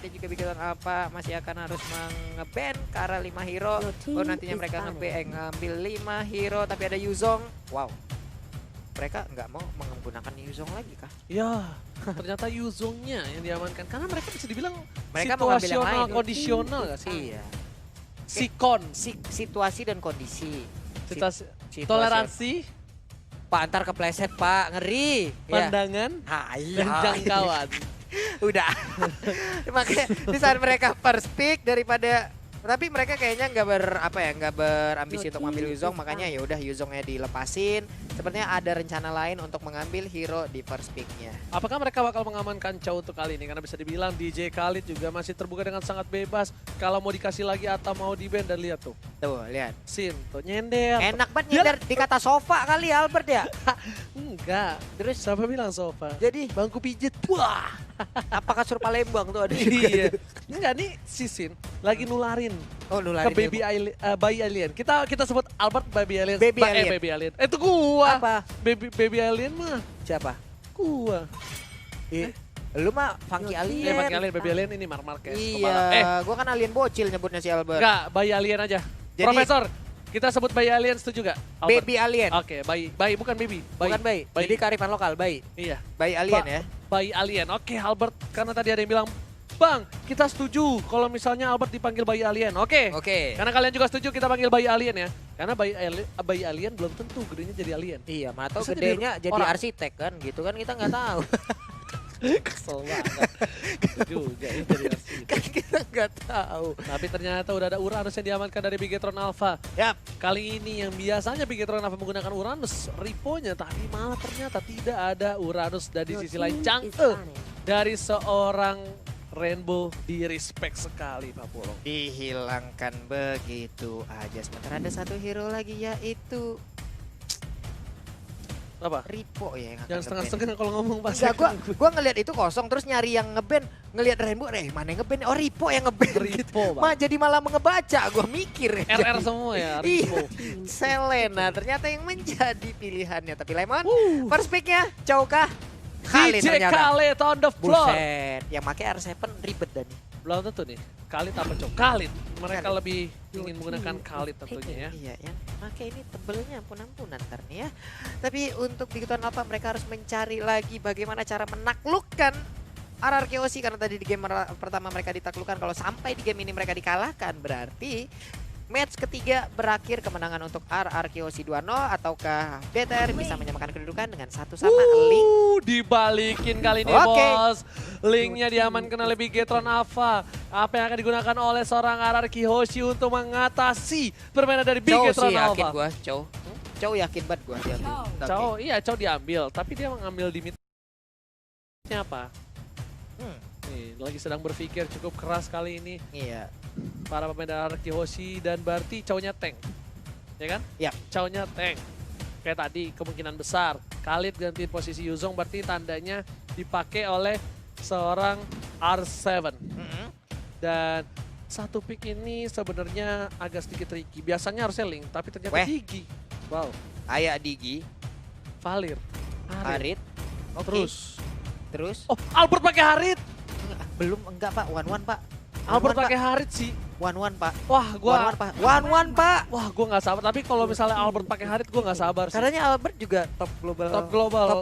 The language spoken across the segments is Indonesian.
nanti juga Bigetron Alpha masih akan harus nge-ban Kara 5 hero. Baru nantinya mereka ngambil 5 hero, tapi ada Yuzong. Wow. Mereka nggak mau menggunakan Yuzong lagi kah? Ya, ternyata Yuzongnya yang diamankan. Karena mereka bisa dibilang Mereka mau ngambil yang situasional, lain. kondisional gak sih? Iya. Sikon. Situasi dan kondisi. Situasi. Toleransi, Pak, antar kepleset Pak, ngeri. Ya. pandangan, dan iya. jangkauan. Udah. Makanya di saat mereka first pick daripada, tapi mereka kayaknya nggak berambisi untuk mengambil Yuzong, makanya ya udah Yuzongnya dilepasin. Sepertinya ada rencana lain untuk mengambil hero di first picknya. Apakah mereka bakal mengamankan Chow untuk kali ini? Karena bisa dibilang DJ Khalid juga masih terbuka dengan sangat bebas. Kalau mau dikasih lagi atau mau di ban, dan lihat tuh. Tuh, lihat. Sin tuh nyender. Enak banget nyender di kata sofa kali ya Albert ya. Enggak. Terus siapa bilang sofa? Jadi Bangku pijet. Wah. apakah kasur Palembang tuh ada? Iya. Enggak nih si Sin lagi nularin Oh, nularin ke bayi alien. Kita sebut Albert baby alien. Baby alien. Baby alien. Itu gua. Apa? Baby alien mah Siapa? gua. Lu mah funky alien. Funky alien, baby alien ini Marquez. Iya, gua kan alien bocil nyebutnya si Albert. Enggak, bayi alien aja. Jadi- Profesor, kita sebut bayi alien setuju gak? Albert? Baby alien. Oke, bayi bukan baby. Bukan bayi. Jadi kearifan lokal, bayi. Iya. Bayi alien ya. Bayi alien. Oke, Albert, karena tadi ada yang bilang, "Bang, kita setuju kalau misalnya Albert dipanggil bayi alien." Oke. Oke. Karena kalian juga setuju kita panggil bayi alien ya. Karena bayi alien belum tentu gedenya jadi alien. Iya, mana tahu Bisa gedenya jadi jadi orang. arsitek kan, gitu kan kita nggak tahu. Kesel banget. juga ini jadi arsitek. Kan kita nggak tahu. Tapi ternyata udah ada Uranus yang diamankan dari Bigetron Alpha. Yap. Kali ini yang biasanya Bigetron Alpha menggunakan Uranus, Ripo-nya tapi malah ternyata tidak ada Uranus. Dan di sisi lain Chang'e dari seorang Rainbow di respect sekali Pak Pulong. Dihilangkan begitu aja. Sementara ada satu hero lagi yaitu Apa? Ripo ya yang akan Yang nge-ban. setengah-setengah kalau ngomong pas. Enggak, gua ngelihat itu kosong terus nyari yang nge-ban, ngelihat Rainbow, mana yang nge-ban? Oh, Ripo yang nge-ban. Ripo, Bang. Jadi malah mengebaca, gua mikir. RR semua ya, Ripo. Iya, Selena ternyata yang menjadi pilihannya. Tapi Lemon, first pick-nya Chow kah? Khalid DJ ternyata. Khalid on the floor. Buset, yang pakai R7 ribet dan nih. Belum tentu nih. Khalid apa Cok? Khalid. Mereka Khalid. lebih ingin menggunakan Khalid tentunya ya. Iya, yang pakai ini tebelnya ampun-ampunan ntar nih ya. Tapi untuk Bigetron Alpha mereka harus mencari lagi bagaimana cara menaklukkan RRQC karena tadi di game pertama mereka ditaklukkan. Kalau sampai di game ini mereka dikalahkan berarti match ketiga berakhir kemenangan untuk RRQC 2-0 ataukah BTR bisa menyamakan kedudukan dengan satu sama Link. Dibalikin kali ini Oke. bos. Linknya diamankan oleh Bigetron Alpha. Apa yang akan digunakan oleh seorang RRQ Hoshi untuk mengatasi permainan dari Chow Bigetron sih yakin Alpha. gua, Chow yakin banget gua dia. Chow, iya Chow diambil. Tapi dia mengambil di mid-nya apa? Nih, lagi sedang berpikir cukup keras kali ini. Iya. Para pemain RRQ Hoshi dan berarti Chow-nya tank. Ya kan? Ya. Chow-nya tank. Kayak tadi kemungkinan besar Khalid gantiin posisi Yuzong berarti tandanya dipakai oleh seorang R7. Dan satu pick ini sebenarnya agak sedikit tricky. Biasanya harusnya Link tapi ternyata Weh. Digi. Wow. Ayak Digi, Valir. Harit. Oke. Terus? Oh, Albert pakai Harit. Belum, enggak Pak, 1-1 Pak. Albert pakai Harit sih. 1-1 Pak. Wah, gua 1-1 Pak. 1-1 Pak. Wah, gua nggak sabar. Tapi kalau misalnya Albert pakai Harit, gua nggak sabar sih. Katanya Albert juga top global. Top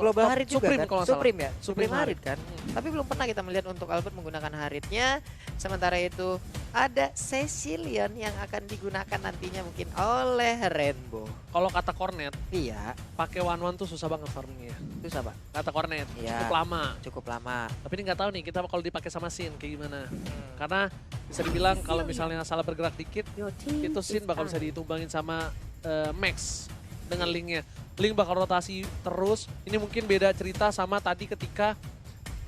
global Harit juga Supreme kan? kalau nggak salah. Supreme ya? Supreme Supreme Harit Harit. kan? Tapi belum pernah kita melihat untuk Albert menggunakan Haritnya. Sementara itu ada Cecilion yang akan digunakan nantinya mungkin oleh Rainbow. Kalau kata Cornet, Iya, pakai one tuh susah banget farmingnya. itu apa? Kata Cornet, Iya. cukup lama. Cukup lama. Tapi ini nggak tahu nih kita kalau dipakai sama Sin kayak gimana. Karena bisa dibilang kalau misalnya salah bergerak dikit, itu Sin bakal bisa ditumbangin sama Max dengan Linknya. Link bakal rotasi terus. Ini mungkin beda cerita sama tadi ketika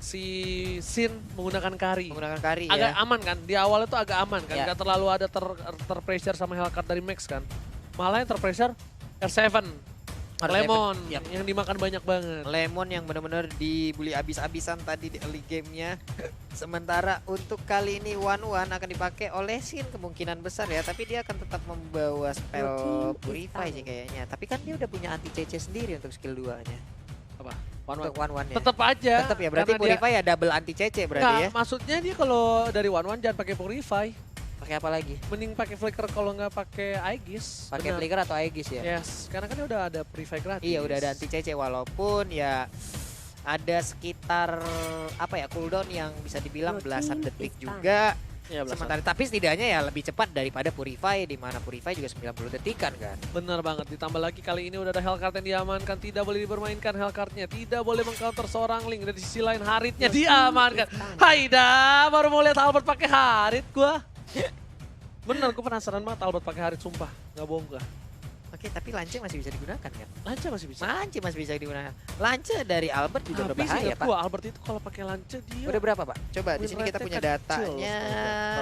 si Sin menggunakan Kari. Menggunakan Kari Agak ya. aman kan, di awal itu agak aman kan, Ya. nggak terlalu ada terpressure sama Hellcat dari Max kan. Malah yang terpressure R7, Lemon Yap. yang dimakan banyak banget. Lemon yang benar-benar dibully abis-abisan tadi di early gamenya. Sementara untuk kali ini 1-1 akan dipakai oleh Sin kemungkinan besar ya. Tapi dia akan tetap membawa spell Purify sih kayaknya. Tapi kan dia udah punya anti CC sendiri untuk skill 2-nya. Apa Apa? untuk one-one-nya. Tetap aja. Tetap ya, berarti karena dia- Purify ya double anti CC berarti Nggak, ya. maksudnya dia kalau dari one jangan pakai Purify. Pakai apa lagi? Mending pakai Flicker kalau nggak pakai Aegis. Pakai Benar. Flicker atau Aegis ya? Yes, karena kan dia udah ada Purify gratis. Iya, udah ada anti CC walaupun ya ada sekitar apa ya cooldown yang bisa dibilang belasan detik juga. Iya, belasan. Sementara tapi setidaknya ya lebih cepat daripada Purify di mana Purify juga 90 detikan kan. Bener banget, ditambah lagi kali ini udah ada Hellcard yang diamankan, tidak boleh dipermainkan Hellcardnya, tidak boleh mengcounter seorang Link. Dari sisi lain Haritnya diamankan. Haida, baru mau lihat Albert pakai Harit gua. Bener, gua penasaran banget Albert pakai Harit, sumpah, nggak bohong gua. Oke, tapi Lance masih bisa digunakan kan? Lance masih bisa. Lance masih bisa digunakan. Lance dari Albert juga Tapi berbahaya, seingat Pak. gua Albert itu kalau pakai Lance dia Udah berapa, Pak? Coba di win sini kita rate-nya punya kecil. datanya.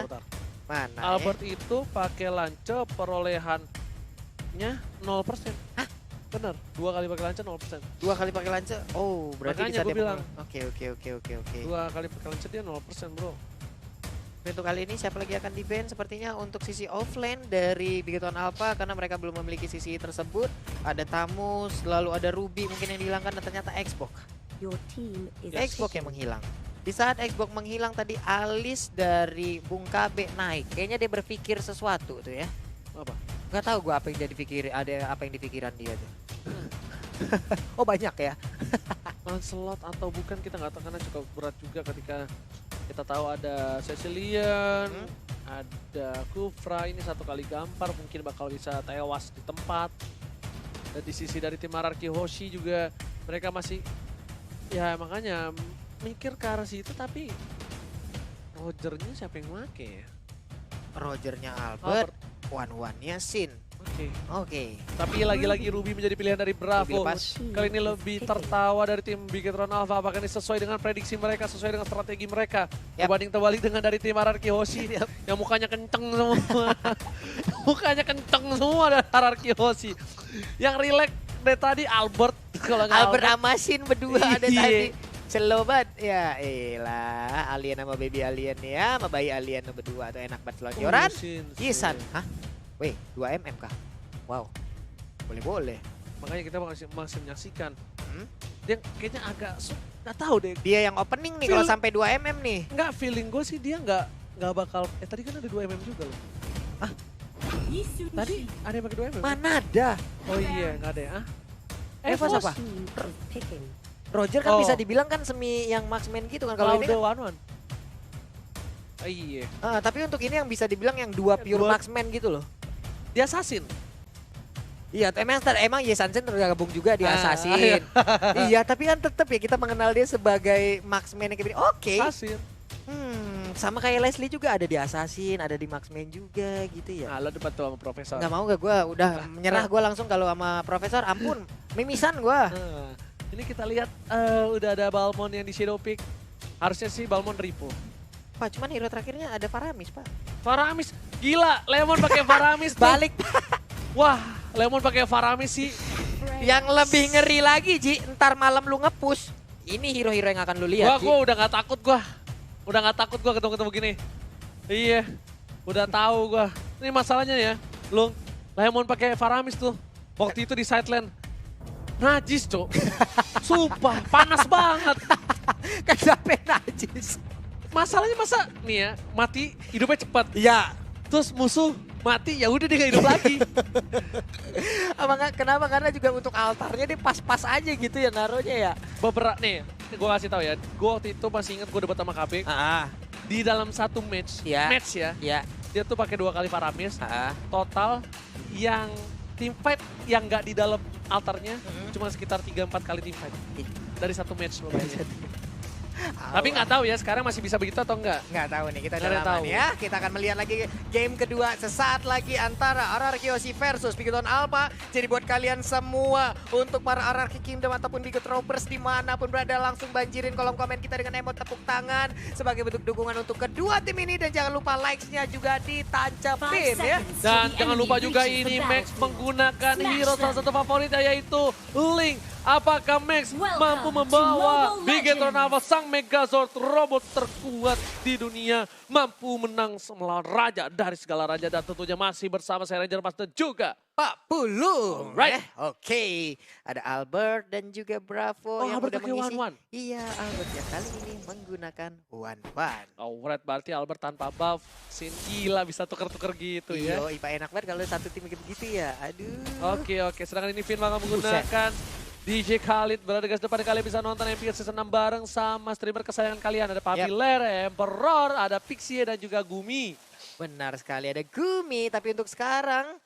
Bentar. Mana? Albert itu pakai Lance perolehannya 0%. Hah? Bener, 2 kali pakai Lance 0%. 2 kali pakai Lance. Oh, berarti Makanya bisa gua demo- bilang. Oke. 2 kali pakai Lance dia 0%, bro. Untuk kali ini siapa lagi akan di-ban? Sepertinya untuk sisi offlane dari Bigetron Alpha karena mereka belum memiliki sisi tersebut. Ada Tamus, lalu ada Ruby mungkin yang dihilangkan dan ternyata Xbox. Xbox yang menghilang. Di saat Xbox menghilang tadi alis dari Bung KB naik. Kayaknya dia berpikir sesuatu tuh ya. Apa? Gak tahu gua apa yang dia dipikir, ada apa yang di pikiran dia tuh. Oh banyak ya. Lancelot atau bukan kita nggak tahu karena cukup berat juga ketika kita tahu ada Cecilian, ada Kufra, ini 1 kali gampar mungkin bakal bisa tewas di tempat. Dan di sisi dari tim Ararki Hoshi juga mereka masih ya makanya mikir ke arah situ tapi Rogernya siapa yang make ya? Rogernya Albert, one-one-nya Sin. Oke. Oke. Tapi lagi-lagi Ruby menjadi pilihan dari Bravo. lepas. Kali ini lebih tertawa dari tim Bigetron Alpha. Apakah ini sesuai dengan prediksi mereka, sesuai dengan strategi mereka? Yap. Berbanding terbalik dengan dari tim Ararki Hoshi yang mukanya kenceng semua. Mukanya kenceng semua dari Ararki Hoshi. Yang relax dari tadi Albert. Kalau nggak Albert sama Sin berdua ada Iya. tadi. Slow banget. Ya elah, alien sama baby alien ya, sama bayi alien berdua tuh enak banget selonjoran. Yisan, hah? Weh, 2 mm kah? Wow. Boleh-boleh. Makanya kita masih menyaksikan. Hmm? Dia kayaknya agak nggak tahu deh. Dia yang opening nih kalau sampai 2 mm nih. Nggak, feeling gue sih dia nggak bakal. Tadi kan ada 2 mm juga loh. Tadi ada yang pakai 2 mm. Mana ada? Oh iya, nggak ada ya. Evos apa? Roger kan Oh. bisa dibilang kan semi yang marksman gitu kan kalau ini kan. One. Iya. Tapi untuk ini yang bisa dibilang yang 2 pure Dua- marksman gitu loh. Dia assassin. Iya, emang Yesansen tergabung juga di Ah, Assassin. Iya, tapi kan tetap ya kita mengenal dia sebagai marksman yang kayak gini. Oke. Assassin. Sama kayak Leslie juga ada di Assassin, ada di marksman juga gitu ya. Nah, lo debat tuh sama profesor. Nggak mau gak gue udah menyerah gue langsung kalau sama Profesor, ampun, mimisan gue. Nah, ini kita lihat udah ada Balmon yang di Shadow Peak. Harusnya sih Balmon repo. Pak, cuman hero terakhirnya ada Faramis, Pak. Faramis, gila, Lemon pakai Faramis tuh. Balik. Wah, Lemon pakai Faramis sih. Yang lebih ngeri lagi, Ji, ntar malam lu nge-push. Ini hero-hero yang akan lu lihat, Ji. Gua udah nggak takut gua. Udah nggak takut gua ketemu-ketemu gini. Iya, udah tahu gua. Ini masalahnya ya, lu Lemon pakai Faramis tuh. Waktu itu di sideline. Najis, Cok. Sumpah, panas banget. Kenapa najis? Masalahnya masa nih ya, mati hidupnya cepat. Ya, Terus musuh mati ya udah dia nggak hidup lagi. kenapa? Karena juga untuk altarnya dia pas-pas aja gitu ya naruhnya ya. Beberapa nih, gue kasih tahu ya. Gue waktu itu masih inget gue debat sama KB. Di dalam satu match, Ya. ya, dia tuh pakai 2 kali Faramis. Total yang team fight yang nggak di dalam altarnya cuma sekitar 3-4 kali team fight. Dari satu match lo bayangin. Tapi nggak tahu ya sekarang masih bisa begitu atau enggak. Nggak tahu nih, kita Nggak ada udah lama tahu. nih ya. Kita akan melihat lagi game kedua sesaat lagi antara RRQ Hoshi versus Bigetron Alpha. Jadi buat kalian semua, untuk para RRQ Kingdom ataupun Bigetroners dimanapun berada, langsung banjirin kolom komen kita dengan emot tepuk tangan sebagai bentuk dukungan untuk kedua tim ini. Dan jangan lupa likes-nya juga ditancapin ya. Dan jangan lupa juga ini Max menggunakan hero salah satu favoritnya yaitu Link. Apakah Max mampu membawa Bigetron Alpha, sang Megazord robot terkuat di dunia, mampu menang melawan raja dari segala raja, dan tentunya masih bersama saya Ranger Master juga Pak Pulung. Alright. Oke. Ada Albert dan juga Bravo yang Albert udah pakai mengisi. 1-1. Iya, Albert yang kali ini menggunakan 1-1. Alright, berarti Albert tanpa buff, Sin gila bisa tuker-tuker gitu ya. Iya, IPA enak banget kalau satu tim gitu ya. Aduh. Oke, sedangkan ini Finn bakal menggunakan DJ Khalid. Berarti guys, depan kalian bisa nonton MPS Season 6 bareng sama streamer kesayangan kalian. Ada Papi Ler, Emperor, ada Pixie dan juga Gumi. Benar sekali, ada Gumi. Tapi untuk sekarang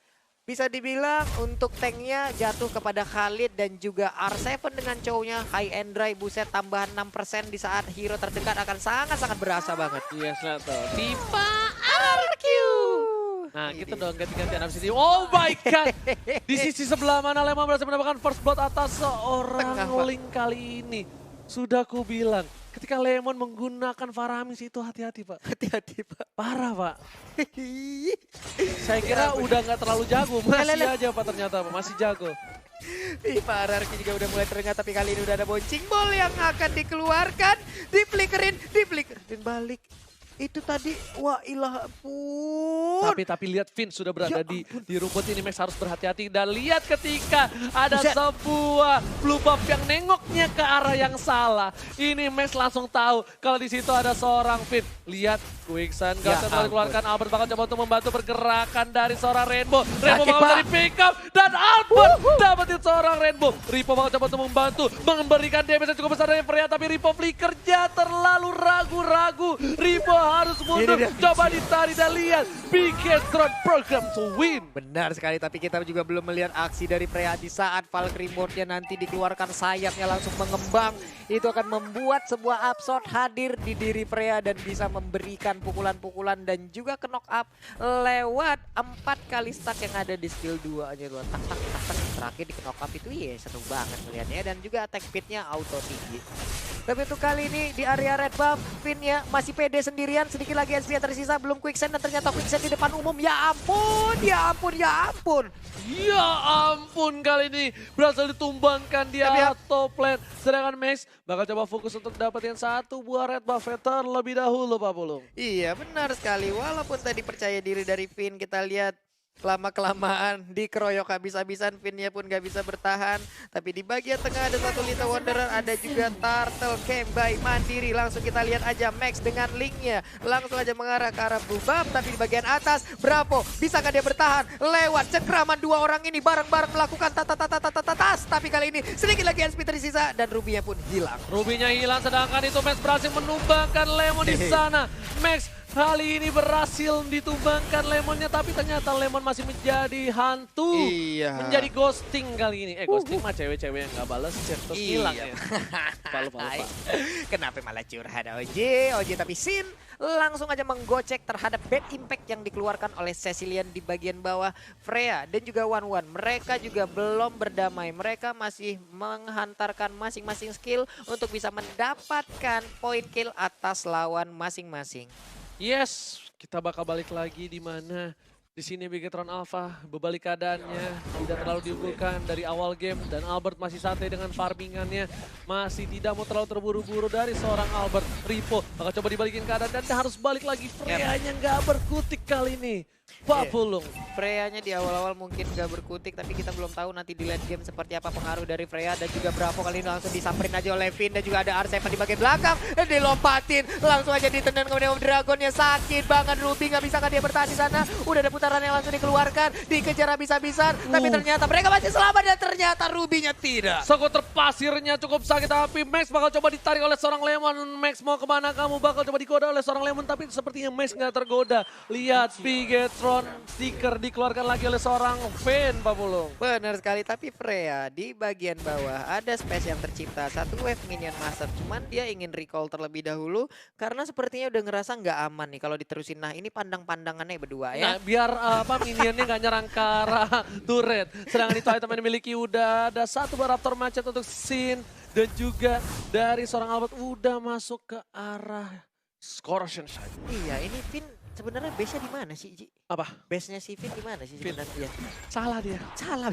bisa dibilang untuk tanknya jatuh kepada Khalid dan juga R7 dengan cowoknya High and Dry. Buset, tambahan 6% di saat hero terdekat akan sangat-sangat berasa banget. Yes, lihat tuh. Tifa RQ. Nah gitu dong, ganti-gantian abis ini. Oh my god. Di sisi sebelah mana Lemon berhasil mendapatkan first blood atas seorang Tengah, Pak. Link kali ini. Sudah ku bilang, ketika Lemon menggunakan Faramis itu hati-hati Pak. Hati-hati, Pak. Parah Pak. Saya kira udah nggak terlalu jago, masih aja Pak ternyata Pak, masih jago. Pak RRQ juga udah mulai terengah, tapi kali ini udah ada bouncing ball yang akan dikeluarkan. Diflickerin balik. Itu tadi, wah ilah ampun. Tapi lihat Finn sudah berada di rumput ini, Max harus berhati-hati. Dan lihat ketika ada sebuah blue buff yang nengoknya ke arah yang salah. Ini Max langsung tahu kalau di situ ada seorang Finn. Lihat Quicksand gak dikeluarkan, Albert bakal coba untuk membantu pergerakan dari seorang Rainbow. Rainbow bakal dari pick up dan Albert dapetin seorang Rainbow. Ripo bakal coba untuk membantu, memberikan damage yang cukup besar dari Freya. Tapi Ripo flickernya terlalu ragu-ragu. Ripo harus mundur, coba ditarik dan lihat Bigetron program to win. Benar sekali, tapi kita juga belum melihat aksi dari Freya di saat Valkyrie Mode-nya nanti dikeluarkan, sayapnya langsung mengembang. Itu akan membuat sebuah upshot hadir di diri Freya dan bisa memberikan pukulan-pukulan dan juga ke knock up lewat 4 kali stack yang ada di skill 2 aja tuh. Tak terakhir di knock up itu ya seru banget melihatnya, dan juga attack speed-nya auto tinggi. Tapi untuk kali ini di area red buff, Finn-nya masih pede sendirian, sedikit lagi SP yang tersisa, belum Quicksand dan ternyata Quicksand di depan umum. Ya ampun. Ya ampun, kali ini berhasil ditumbangkan di top lane. Sedangkan Max bakal coba fokus untuk dapetin satu buah red buff terlebih dahulu Pak Pulung. Iya benar sekali, walaupun tadi percaya diri dari Finn, kita lihat lama-kelamaan dikeroyok habis-habisan, Finn-nya pun gak bisa bertahan. Tapi di bagian tengah ada satu Little Wanderer, ada juga Turtle Camp by Mandiri. Langsung kita lihat aja Max dengan linknya langsung aja mengarah ke arah blue buff. Tapi di bagian atas Bravo, bisakah dia bertahan lewat cengkraman dua orang ini bareng-bareng melakukan tas. Tapi kali ini sedikit lagi SP tersisa dan Ruby-nya pun hilang. Ruby-nya hilang, sedangkan itu Max berhasil menumbangkan Lemon di sana. Max kali ini berhasil ditumbangkan Lemonnya, tapi ternyata Lemon masih menjadi hantu. Iya. Menjadi ghosting kali ini. Ghosting mah cewek-cewek yang gak balas chat terus hilang ya. Lupa. Kenapa malah curhat OJ tapi Sin langsung aja menggocek terhadap bad impact yang dikeluarkan oleh Cecilian di bagian bawah. Freya dan juga One mereka juga belum berdamai. Mereka masih menghantarkan masing-masing skill untuk bisa mendapatkan point kill atas lawan masing-masing. Yes, kita bakal balik lagi di mana di sini Bigetron Alpha berbalik keadaannya, tidak terlalu diunggulkan dari awal game dan Albert masih santai dengan farmingannya, masih tidak mau terlalu terburu-buru dari seorang Albert. Ripo bakal coba dibalikin keadaan dan harus balik lagi. Freya-nya nggak berkutik kali ini. Pak Pulung. Freya-nya di awal-awal mungkin gak berkutik, tapi kita belum tahu nanti di late game seperti apa pengaruh dari Freya. Dan juga Bravo kali ini langsung disamperin aja oleh Finn, dan juga ada R7 di bagian belakang. Dilompatin, langsung aja ditendang kemudian Dragonnya, sakit banget. Ruby gak bisa kan dia bertahan di sana. Udah ada putaran yang langsung dikeluarkan, dikejar habis-habisan. Tapi ternyata mereka masih selamat dan ternyata Ruby-nya tidak. Skuter pasirnya cukup sakit, tapi Max bakal coba ditarik oleh seorang Lemon. Max mau kemana kamu? Bakal coba digoda oleh seorang Lemon, tapi sepertinya Max gak tergoda. Lihat Bigetron stiker dikeluarkan lagi oleh seorang Finn, Pak Pulung. Benar sekali, tapi Freya di bagian bawah ada space yang tercipta. Satu wave minion master, cuman dia ingin recall terlebih dahulu karena sepertinya udah ngerasa nggak aman nih kalau diterusin. Nah ini pandang-pandangannya berdua ya. Nah, biar minionnya nggak nyerang ke arah turret. Sedangkan itu item yang dimiliki udah ada satu buah Raptor Macet untuk Sin. Dan juga dari seorang Albert udah masuk ke arah Scorpion saja. Iya, ini Finn Sebenarnya base-nya di mana sih, Ji? Apa? Base-nya si Finn di mana sih Finn. sebenarnya? Salah dia. Salah.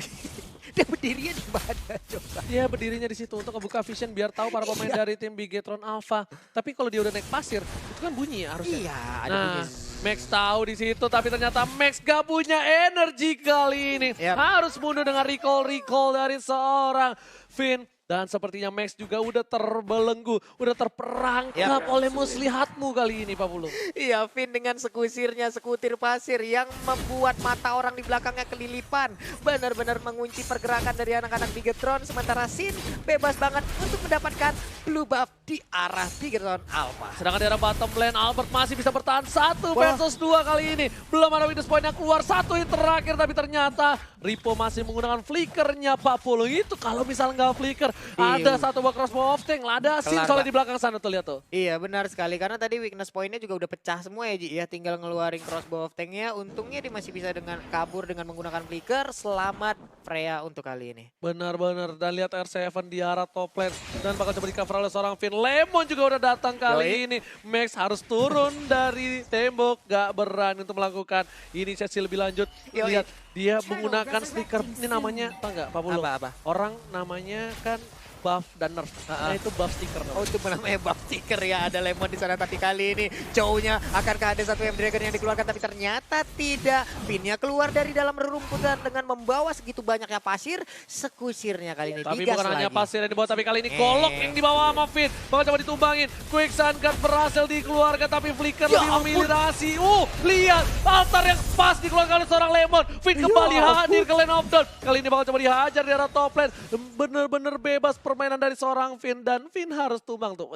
Dia berdirinya di mana coba? Dia berdirinya di situ untuk ngebuka vision biar tahu para pemain dari tim Bigetron Alpha. Tapi kalau dia udah naik pasir, itu kan bunyi ya harusnya. Iya, ada Nah, bunyi. Max tahu di situ, tapi ternyata Max gak punya energi kali ini. Yap. Harus mundur dengan recall dari seorang Finn. Dan sepertinya Max juga udah terbelenggu, udah terperangkap oleh muslihatmu kali ini, Pak Pulung. Iya, Finn dengan sekusirnya, sekutir pasir yang membuat mata orang di belakangnya kelilipan. Benar-benar mengunci pergerakan dari anak-anak Bigetron. Sementara Sin bebas banget untuk mendapatkan blue buff di arah Bigetron Alpha. Sedangkan di arah bottom lane, Albert masih bisa bertahan 1 Wah. versus 2 kali ini. Belum ada witness point yang keluar, 1 hit terakhir, tapi ternyata Ripo masih menggunakan flickernya Pak Pulung. Itu kalau misalnya nggak flicker, ada Iya. satu buah crossbow of tank, ada Sin Kelar, soalnya Pak. di belakang sana tuh, lihat tuh. Iya, benar sekali. Karena tadi weakness point-nya juga udah pecah semua ya, Ji. Ya, tinggal ngeluarin crossbow of tank-nya. Untungnya dia masih bisa dengan kabur dengan menggunakan flicker. Selamat Freya untuk kali ini. Benar-benar, dan lihat R7 di arah top lane dan bakal coba di cover oleh seorang Finn. Lemon juga udah datang kali Yoi. ini. Max harus turun dari tembok, gak berani untuk melakukan inisiasi lebih lanjut. Yoi. Lihat, dia menggunakan stiker, ini namanya apa enggak Pak Pulung? Apa-apa? Orang namanya kan buff dan nerf. Nah itu buff stiker. Oh, itu namanya buff sticker ya, ada Lemon di sana. Tapi kali ini Chow-nya akankah ada satu M-Dragon yang dikeluarkan, tapi ternyata tidak. Finn-nya keluar dari dalam rerumputan dengan membawa segitu banyaknya pasir. Sekusirnya kali ini Tapi digas bukan hanya lagi. pasir yang dibawa, tapi kali ini golok yang dibawa sama Finn. Bakal coba ditumbangin. Quick Guard berhasil dikeluarkan, tapi Flicker Ya lebih ampun. memilih Rasi. Lihat, altar yang pas dikeluarkan oleh seorang Lemon. Finn Ya kembali ampun. hadir ke lane of dawn. Kali ini bakal coba dihajar di arah top lane. Bener-bener bebas permainan dari seorang Finn, dan Finn harus tumbang tuh.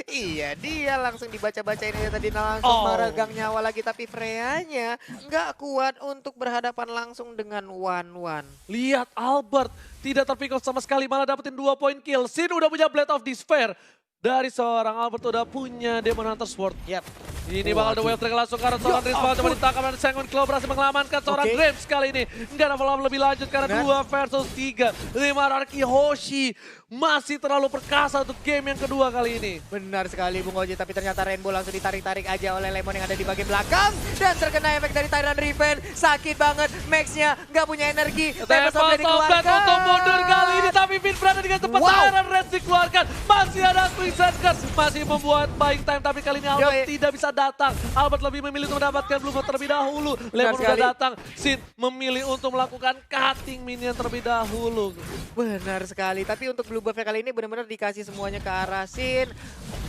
Iya, dia langsung dibaca-bacain aja tadi langsung Oh. meregang nyawa lagi. Tapi Freya-nya nggak kuat untuk berhadapan langsung dengan one-one. Lihat Albert tidak terpick off sama sekali, malah dapetin 2 poin kill. Sin udah punya Blade of Despair. Dari seorang Albert udah punya Demon Hunter Sword. Yap. Ini bakal ada wave track langsung karena seorang Dreams bakal coba ditangkap, dan Sengon Claw berhasil mengamankan seorang Oke. Dreams kali ini. Nggak ada follow up lebih lanjut karena Benar. 2 versus 3. 5 Rarki Hoshi masih terlalu perkasa untuk game yang kedua kali ini. Benar sekali Bung Oji, tapi ternyata Rainbow langsung ditarik-tarik aja oleh Lemon yang ada di bagian belakang. Dan terkena efek dari Tyrant Revenge. Sakit banget, Max-nya nggak punya energi. Tempest of Blade Tempest dikeluarkan. untuk mundur kali ini, tapi Finn berada dengan tepat. Wow. Tyrant Rage dikeluarkan. Masih ada Quicksand Guard, masih membuat buying time, tapi kali ini Albert Yoi. tidak bisa datang. Albert lebih memilih untuk mendapatkan blue buff terlebih dahulu. Lemon udah sekali. datang, Sin memilih untuk melakukan cutting minion terlebih dahulu. Benar sekali, tapi untuk blue buff-nya kali ini benar-benar dikasih semuanya ke arah Sin.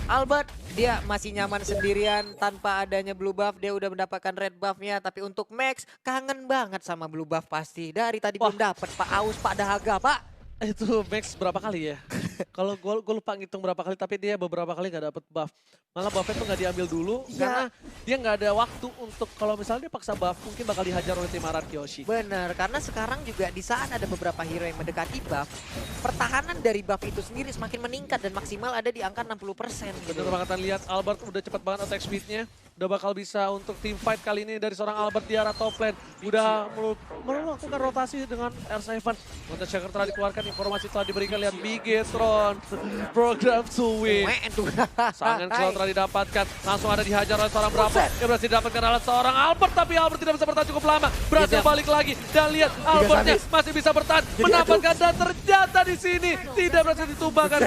Albert, dia masih nyaman sendirian tanpa adanya blue buff. Dia udah mendapatkan red buff-nya, tapi untuk Max kangen banget sama blue buff pasti. Dari tadi belum dapat, Pak Aus, Pak Dahaga, Pak. Itu Max berapa kali ya? Kalau gue lupa ngitung berapa kali, tapi dia beberapa kali gak dapet buff. Malah buffnya tuh gak diambil dulu, Iya. karena dia gak ada waktu untuk, kalau misalnya dia paksa buff, mungkin bakal dihajar oleh tim Aran Kyoshi. Benar, karena sekarang juga di saat ada beberapa hero yang mendekati buff, pertahanan dari buff itu sendiri semakin meningkat dan maksimal ada di angka 60%. Bener banget, dan lihat Albert udah cepet banget attack speednya. Udah bakal bisa untuk team fight kali ini dari seorang Albert di arah top lane. Udah melakukan rotasi dengan R7. Counter Shaker telah dikeluarkan, informasi telah diberikan. Lihat Bigetron, program to win. Sangat slow telah didapatkan, langsung ada dihajar oleh seorang Bravo. Yang berhasil didapatkan oleh seorang Albert, tapi Albert tidak bisa bertahan cukup lama. Berhasil balik lagi, dan lihat Albertnya masih bisa bertahan, mendapatkan, dan ternyata di sini tidak berhasil ditumbangkan.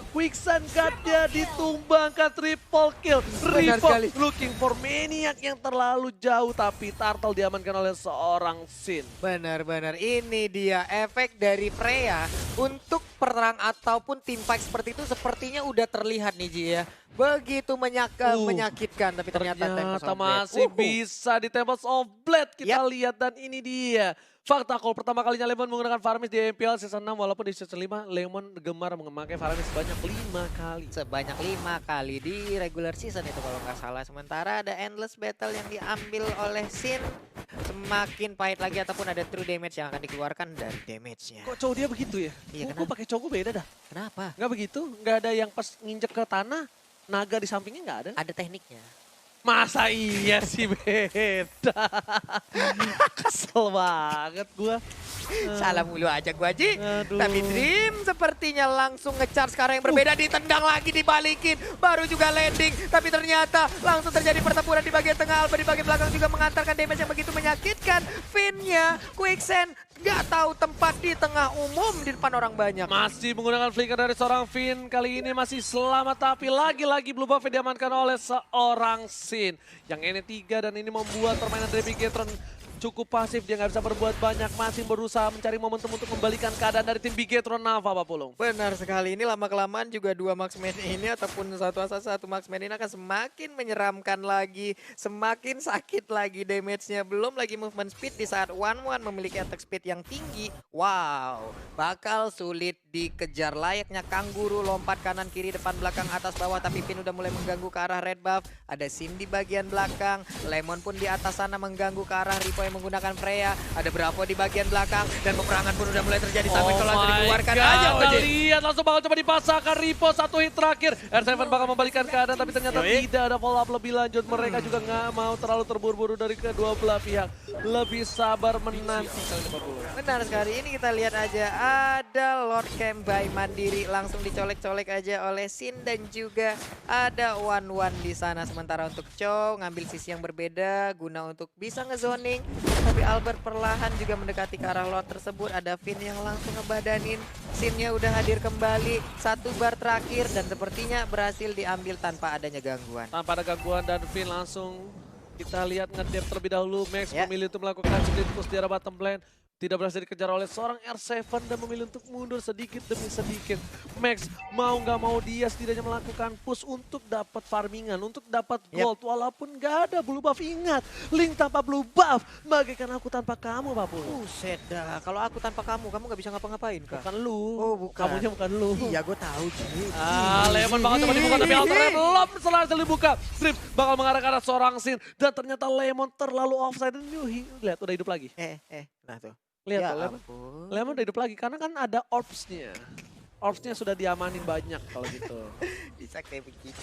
Quicksand Guard-nya ditumbangkan, triple kill. Benar sekali. Ripo looking for Maniac yang terlalu jauh, tapi Turtle diamankan oleh seorang Sin. Benar-benar, ini dia efek dari Freya untuk perang ataupun team fight seperti itu sepertinya udah terlihat nih Ji ya. Begitu menyakitkan, tapi ternyata Tempest of Blade. Masih bisa di Tempest of Blade kita lihat, dan ini dia. Fakta kalau pertama kalinya Lemon menggunakan Faramis di MPL season 6, walaupun di season 5 Lemon gemar memakai Faramis sebanyak 5 kali. Sebanyak 5 kali di regular season itu kalau nggak salah. Sementara ada endless battle yang diambil oleh Sin. Semakin pahit lagi ataupun ada true damage yang akan dikeluarkan dari damage-nya. Kok cowok dia begitu ya? Iya, Gue pakai cowok beda dah. Kenapa? Nggak begitu, nggak ada yang pas nginjek ke tanah, naga di sampingnya nggak ada. Ada tekniknya. Masa iya sih beda? Kesel banget gua. Salah mulu aja gua Ji. Aduh. Tapi Dream sepertinya langsung nge-charge sekarang yang berbeda, ditendang lagi, dibalikin. Baru juga landing, tapi ternyata langsung terjadi pertempuran di bagian tengah. Alba di bagian belakang juga mengantarkan damage yang begitu menyakitkan. Fin-nya, Quicksand nggak tahu tempat di tengah umum di depan orang banyak. Masih menggunakan flicker dari seorang Finn. Kali ini masih selamat, tapi lagi-lagi blue buff diamankan oleh seorang Sin. Yang ini 3 dan ini membuat permainan dari Bigetron cukup pasif, dia nggak bisa berbuat banyak, masih berusaha mencari momentum untuk membalikan keadaan dari tim Bigetron Nava, Pak Pulung. Benar sekali, ini lama-kelamaan juga 2 marksman ini ataupun 1 marksman ini akan semakin menyeramkan lagi, semakin sakit lagi damage-nya. Belum lagi movement speed di saat 1-1 memiliki attack speed yang tinggi. Wow, bakal sulit dikejar layaknya kanguru, lompat kanan kiri depan belakang atas bawah, tapi Pin udah mulai mengganggu ke arah red buff. Ada Sin di bagian belakang, Lemon pun di atas sana mengganggu ke arah Ripo yang menggunakan Freya. Ada Bravo di bagian belakang dan peperangan pun udah mulai terjadi sampai kalau langsung dikeluarkan aja. Kita lihat langsung bakal coba dipasangkan Ripo, 1 hit terakhir. R7 bakal membalikan keadaan tapi ternyata tidak ada follow up lebih lanjut. Mereka juga nggak mau terlalu terburu-buru dari kedua belah pihak. Lebih sabar menanti. Benar sekali, ini kita lihat aja ada Lord Camp by Mandiri langsung dicolek-colek aja oleh Sin dan juga ada 1-1 di sana. Sementara untuk Chow ngambil sisi yang berbeda guna untuk bisa ngezoning, tapi Albert perlahan juga mendekati ke arah Lord tersebut. Ada Finn yang langsung ngebadanin, Sinnya udah hadir kembali, 1 bar terakhir dan sepertinya berhasil diambil tanpa adanya gangguan. Tanpa ada gangguan dan Finn langsung kita lihat ngedep terlebih dahulu. Max memilih untuk melakukan split push di arah bottom lane. Tidak berhasil dikejar oleh seorang R7 dan memilih untuk mundur sedikit demi sedikit. Max mau nggak mau dia setidaknya melakukan push untuk dapat farmingan, untuk dapat gold. Walaupun nggak ada blue buff. Ingat, Link tanpa blue buff bagaikan aku tanpa kamu, Pak Pul. Buset dah, kalau aku tanpa kamu nggak bisa ngapa-ngapain Kak. Bukan lu. Oh bukan. Kamunya bukan lu. Iya gue tahu Ji. Lemon bakal coba dibuka tapi Altered belum selesai dibuka. Strip bakal mengarah ke arah seorang Sin dan ternyata Lemon terlalu offside. Dan lihat udah hidup lagi. Nah tuh. Lihat Ya tuh, Lemon. ampun. Lemon udah hidup lagi karena kan ada orbs-nya. Orbs-nya sudah diamanin banyak kalau gitu. Bisa kayak begitu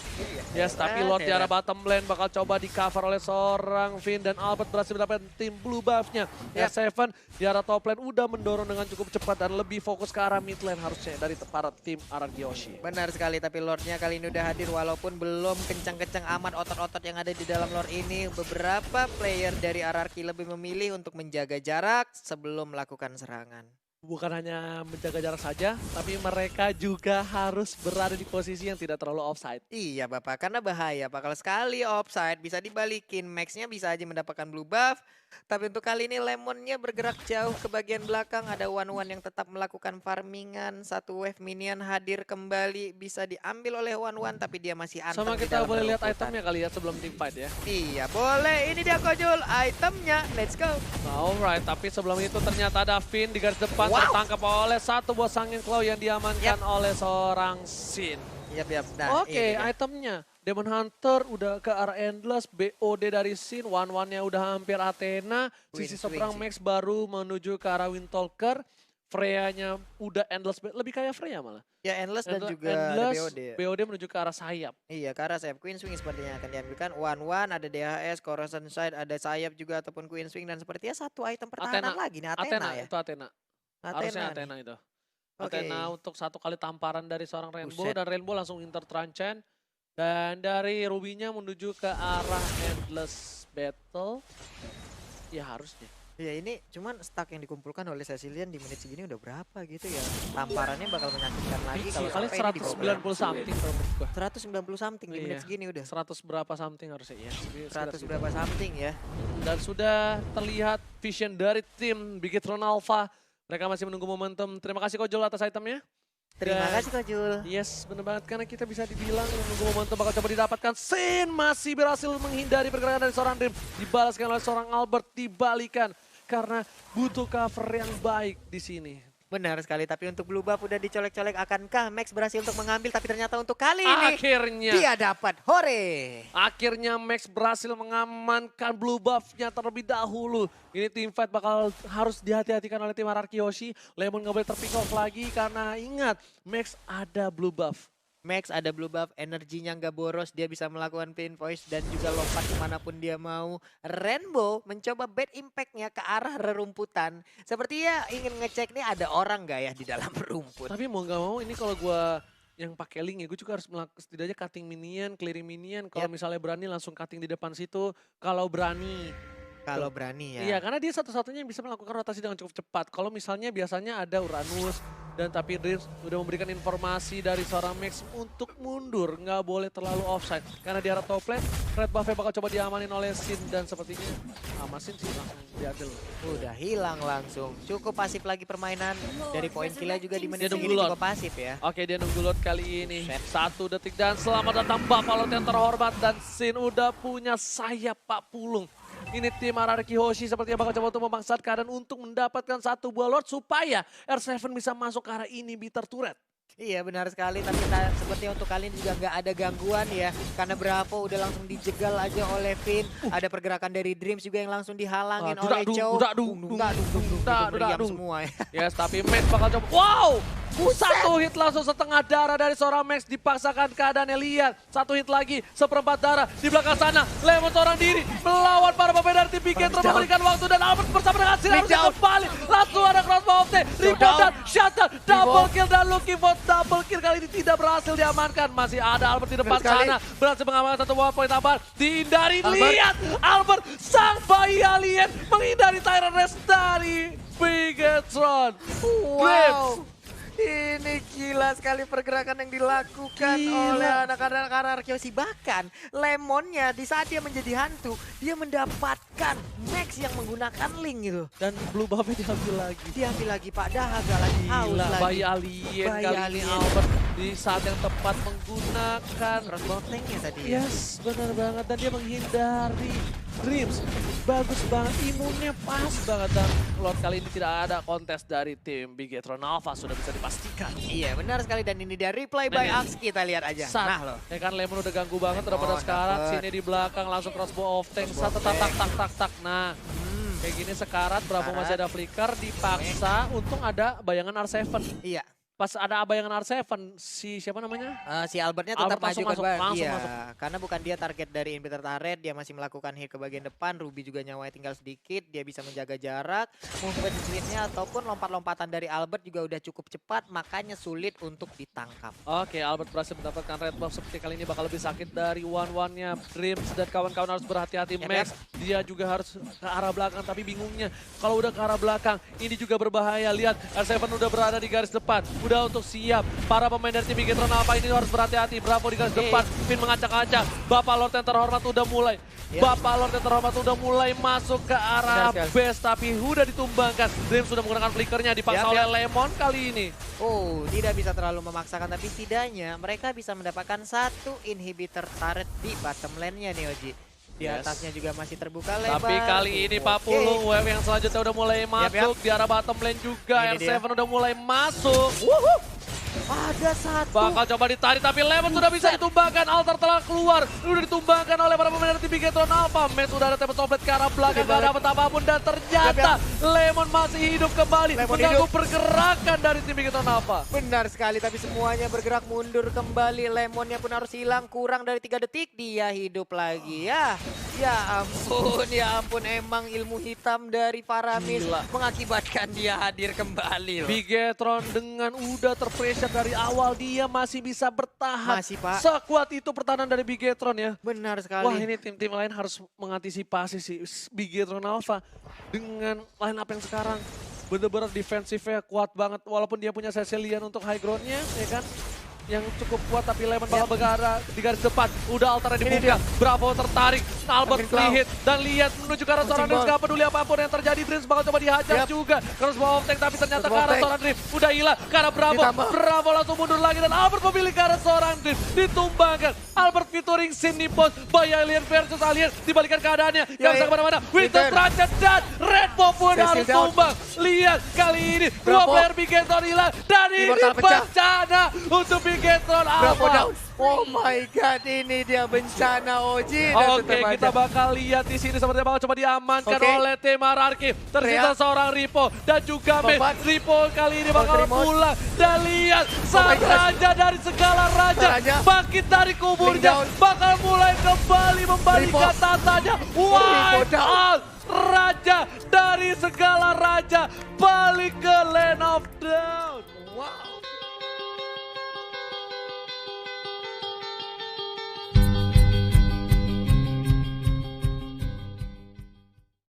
Yes, tapi Lord di arah bottom lane bakal coba di cover oleh seorang Finn dan Albert berhasil mendapatkan tim blue buff-nya. R7 di arah top lane udah mendorong dengan cukup cepat dan lebih fokus ke arah mid lane harusnya dari para tim RRQ Yoshi. Benar sekali, tapi Lordnya kali ini udah hadir walaupun belum kencang-kencang amat otot-otot yang ada di dalam Lord ini. Beberapa player dari RRQ lebih memilih untuk menjaga jarak sebelum melakukan serangan. Bukan hanya menjaga jarak saja, tapi mereka juga harus berada di posisi yang tidak terlalu offside. Iya Bapak, karena bahaya Pak. Kalau sekali offside bisa dibalikin, Max-nya bisa aja mendapatkan blue buff. Tapi untuk kali ini Lemonnya bergerak jauh ke bagian belakang. Ada 1-1 yang tetap melakukan farmingan. 1 wave minion hadir kembali, bisa diambil oleh 1-1 tapi dia masih anteng. Sama di kita dalam boleh lihat perebutan. itemnya kali ya sebelum team fight ya. Iya boleh, ini dia Kojul itemnya, let's go. Alright, tapi sebelum itu ternyata ada Finn di garis depan tertangkap oleh 1 buah Sangin Claw yang diamankan oleh seorang Sin. Yap. Nah, Oke, itemnya Demon Hunter udah ke arah Endless, BOD dari Sin, 1-1-nya udah hampir Athena, sisi seberang Max baru menuju ke arah Windtalker, Freya-nya udah Endless, lebih kayak Freya malah. Ya Endless dan juga Endless, ada BOD. BOD menuju ke arah sayap. Iya, ke arah sayap Queen Swing sepertinya akan diambilkan. 1-1 ada DHS, Corrosion Side, ada sayap juga ataupun Queen Swing dan sepertinya 1 item pertahanan lagi nih Athena ya. Itu Athena. Harusnya nih. Athena itu. Oke. Athena untuk 1 kali tamparan dari seorang Rainbow Buset. dan Rainbow langsung intertrancen. Dan dari Ruby-nya menuju ke arah Endless Battle. Ya harusnya. Ya ini cuman stack yang dikumpulkan oleh Cecilian di menit segini udah berapa gitu ya. Tamparannya bakal menyakitkan lagi kalau Kali sampai ini dibobol. 190 something kalau menurut gua. 190 something di menit Iya. segini udah. 100 berapa something harusnya ya. 100 berapa something ya. Dan sudah terlihat vision dari tim Bigetron Alpha. Mereka masih menunggu momentum. Terima kasih Kojol atas itemnya. Terima Dan- kasih Kojul. Yes, benar banget karena kita bisa dibilang menunggu momentum bakal coba didapatkan. Sin masih berhasil menghindari pergerakan dari seorang Dream. Dibalaskan oleh seorang Albert, dibalikan karena butuh cover yang baik di sini. Benar sekali, tapi untuk blue buff udah dicolek-colek. Akankah Max berhasil untuk mengambil, tapi ternyata untuk kali ini Akhirnya. dia dapat. Hore! Akhirnya Max berhasil mengamankan blue buff-nya terlebih dahulu. Ini team fight bakal harus dihati-hatikan oleh tim RRQ Yoshi. Lemon nggak boleh terpick off lagi karena ingat Max ada blue buff. Max ada blue buff, energinya nggak boros, dia bisa melakukan pin voice dan juga lompat kemanapun dia mau. Rainbow mencoba bad impact-nya ke arah rerumputan. Sepertinya ingin ngecek nih ada orang nggak ya di dalam rumput. Tapi mau nggak mau ini kalau gua yang pakai link ya, gue juga harus setidaknya cutting minion, clearing minion. Kalau misalnya berani langsung cutting di depan situ, kalau berani. Kalau berani ya. Iya, karena dia satu-satunya yang bisa melakukan rotasi dengan cukup cepat. Kalau misalnya biasanya ada Uranus dan tapi Dreams udah memberikan informasi dari seorang Max untuk mundur, nggak boleh terlalu offside. Karena di arah top lane, red buff bakal coba diamanin oleh Sin dan sepertinya Sin sih langsung diambil. Udah hilang langsung. Cukup pasif lagi permainan. Dari poin killnya juga di menit Dia segini nunggu cukup pasif ya. Oke, dia nunggu Lord kali ini. 1 detik dan selamat datang Bapak Lord yang terhormat. Dan Sin udah punya sayap Pak Pulung. Ini tim RRQ Hoshi sepertinya bakal coba untuk memaksakan keadaan untuk mendapatkan satu buah Lord supaya R7 bisa masuk ke arah ini inhibitor turret. Iya benar sekali, tapi sepertinya untuk kali ini juga nggak ada gangguan ya. Karena Bravo udah langsung dijegal aja oleh Finn. Ada pergerakan dari Dreams juga yang langsung dihalangin oleh Chow. Diam semua ya. Yes, tapi Max bakal coba. Wow! Satu hit langsung setengah darah dari seorang Max, dipaksakan keadaannya. Lihat, satu hit lagi, seperempat darah di belakang sana. Lemon seorang diri melawan para pemain dari tim Bigetron, memberikan waktu dan Albert bersama dengan Sin harusnya kembali. Langsung ada crossbow of the rebound dan shutdown, double kill dan looking for double kill kali ini tidak berhasil diamankan. Masih ada Albert di depan sana, berhasil mengamankan satu buah poin tambahan. Dihindari, lihat Albert sang bayi alien menghindari Tyrant Race dari Bigetron. Wow. Ini gila sekali pergerakan yang dilakukan oleh anak-anak RRQ. Bahkan Lemonnya di saat dia menjadi hantu, dia mendapatkan Max yang menggunakan link gitu. Dan blue buff-nya diambil lagi. Diambil lagi Pak, dahaga lagi, haus lagi. Bayi alien kali ini Albert di saat yang tepat menggunakan crossbow tank-nya tadi ya. Yes, benar banget. Dan dia menghindari Dreams. Bagus banget, imunnya pas banget. Dan Lord kali ini tidak ada kontes dari tim Bigetron Alpha, sudah bisa dipastikan. Iya benar sekali, dan ini dia replay by Axe, kita lihat aja. Nah loh. Ya kan Lemon udah ganggu banget daripada sekarang. Sini di belakang langsung crossbow off tank. Satu tak. Nah, kayak gini sekarat, Bravo masih ada flicker, dipaksa. Untung ada bayangan R7. Iya. Pas ada bayangan R7, si siapa namanya? Si Albertnya tetap Albert maju ke depan. Iya, masuk. karena bukan dia target dari inhibitor turret, dia masih melakukan hit ke bagian depan. Ruby juga nyawanya tinggal sedikit, dia bisa menjaga jarak. Movement speed-nya ataupun lompat-lompatan dari Albert juga udah cukup cepat, makanya sulit untuk ditangkap. Oke, Albert berhasil mendapatkan red buff. Seperti kali ini bakal lebih sakit dari one-one-nya. Dreams dan kawan-kawan harus berhati-hati. Max, dia juga harus ke arah belakang, tapi bingungnya kalau udah ke arah belakang, ini juga berbahaya. Lihat, R7 udah berada di garis depan. Udah untuk siap. Para pemain dari tim Bigetron Alpha ini harus berhati-hati. Bravo di garis depan. Finn mengacak-acak. Bapak Lord yang terhormat udah mulai. Bapak Lord yang terhormat udah mulai masuk ke arah base. Tapi udah ditumbangkan. Dreams sudah menggunakan flickernya. Dipaksa oleh Lemon kali ini. Oh, tidak bisa terlalu memaksakan. Tapi setidaknya mereka bisa mendapatkan satu inhibitor turret di bottom lane-nya nih Oji. Di atasnya juga masih terbuka lebar. Tapi kali ini Pak Pulung, wave yang selanjutnya udah mulai masuk. Di arah bottom lane juga, R7 udah mulai masuk. Ada satu. Bakal coba ditarik, tapi Lemon sudah bisa ditumbangkan. Altar telah keluar, udah ditumbangkan oleh para pemain dari tim Bigetron Alpha. Matt udah ada tempat soblet ke arah belakang, gak dapat apapun. Dan ternyata Lemon masih hidup kembali, mengganggu pergerakan dari tim Bigetron Alpha. Benar sekali, tapi semuanya bergerak mundur kembali. Lemonnya pun harus hilang, kurang dari 3 detik, dia hidup lagi ya. Ya ampun, emang ilmu hitam dari Faramis mengakibatkan dia hadir kembali loh. Bigetron dengan udah terpressure dari awal, dia masih bisa bertahan. Masih Pak. Sekuat itu pertahanan dari Bigetron ya. Benar sekali. Wah, ini tim-tim lain harus mengantisipasi si Bigetron Alpha dengan line up yang sekarang. Bener-bener defensifnya kuat banget, walaupun dia punya Cecilian untuk high ground-nya, ya kan? Yang cukup kuat, tapi Lemon bakal bergerak di garis depan. Udah altarnya dibuka, Bravo tertarik, Albert free hit, dan lihat menuju ke arah seorang Dreams. Gak peduli apapun yang terjadi, Dreams bakal coba dihajar juga. Crossbow of tank, tapi ternyata ke arah seorang Dreams. Udah hilang, ke arah Bravo. Bravo langsung mundur lagi, dan Albert memilih ke arah seorang Dreams. Ditumbangkan, Albert featuring Sin Nippon. Bayi alien versus alien, dibalikan keadaannya. Gak bisa kemana-mana, Winter Ratchet dan Red Buff pun harus tumbang. Lihat, kali ini dua player Bigetron hilang, dan ini bencana untuk Bigetron Alpha. Oh my god, ini dia bencana Oji. Oke, kita bakal lihat di sini seperti bakal coba diamankan oleh tim RRQ. Tersisa seorang Ripo dan juga Mei. Ripo kali ini bakal pulang. Dan lihat sang raja dari segala raja bangkit dari kuburnya, bakal mulai kembali membalikkan tatanya. Wipe out, raja dari segala raja balik ke Land of Down. Wow.